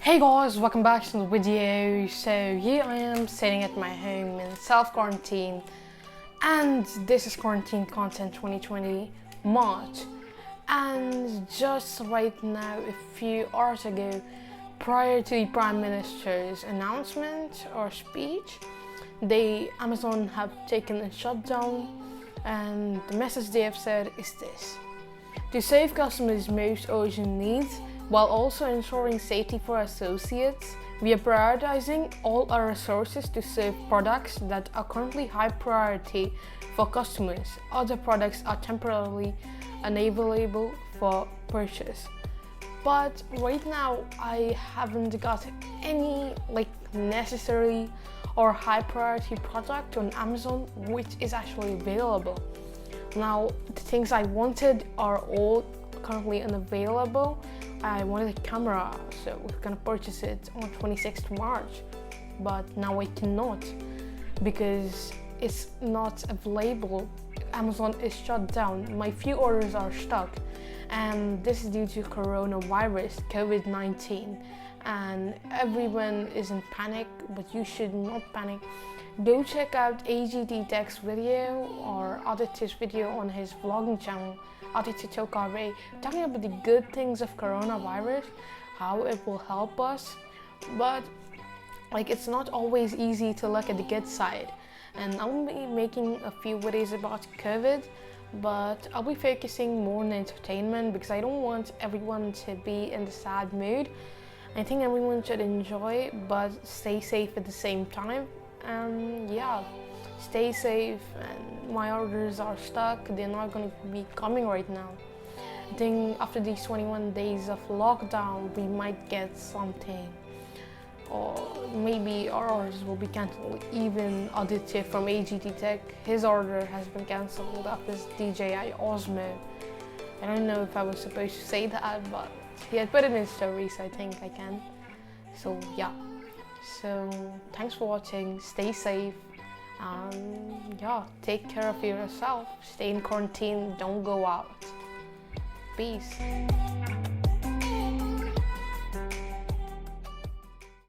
Hey guys, welcome back to the video. So here I am sitting at my home in self-quarantine, and this is quarantine content 2020 March. And just right now, a few hours ago, prior to the Prime Minister's announcement or speech, Amazon have taken a shutdown, and the message they have said is this: to save customers' most urgent needs, while also ensuring safety for associates, we are prioritizing all our resources to serve products that are currently high priority for customers. Other products are temporarily unavailable for purchase. But right now, I haven't got any necessary or high priority product on Amazon which is actually available. Now, the things I wanted are all currently unavailable. I wanted a camera, so we're gonna purchase it on 26th March, but now I cannot because it's not available. Amazon is shut down. My few orders are stuck, and this is due to coronavirus, COVID-19, and everyone is in panic, but you should not panic. Go check out AGT-Tech's video or Aditya's video on his vlogging channel, Aditya Tokare, talking about the good things of coronavirus, how it will help us. But it's not always easy to look at the good side. And I'll be making a few videos about COVID, but I'll be focusing more on entertainment because I don't want everyone to be in the sad mood. I think everyone should enjoy, but stay safe at the same time. Yeah, stay safe, and my orders are stuck. They're not going to be coming right now. I think after these 21 days of lockdown, we might get something, or maybe our orders will be cancelled. Even Aditya from AGT Tech, his order has been cancelled of his DJI Osmo. I don't know if I was supposed to say that, but he had put it in his story, so I think I can. So yeah. So thanks for watching, stay safe, yeah, take care of yourself, stay in quarantine, don't go out. Peace.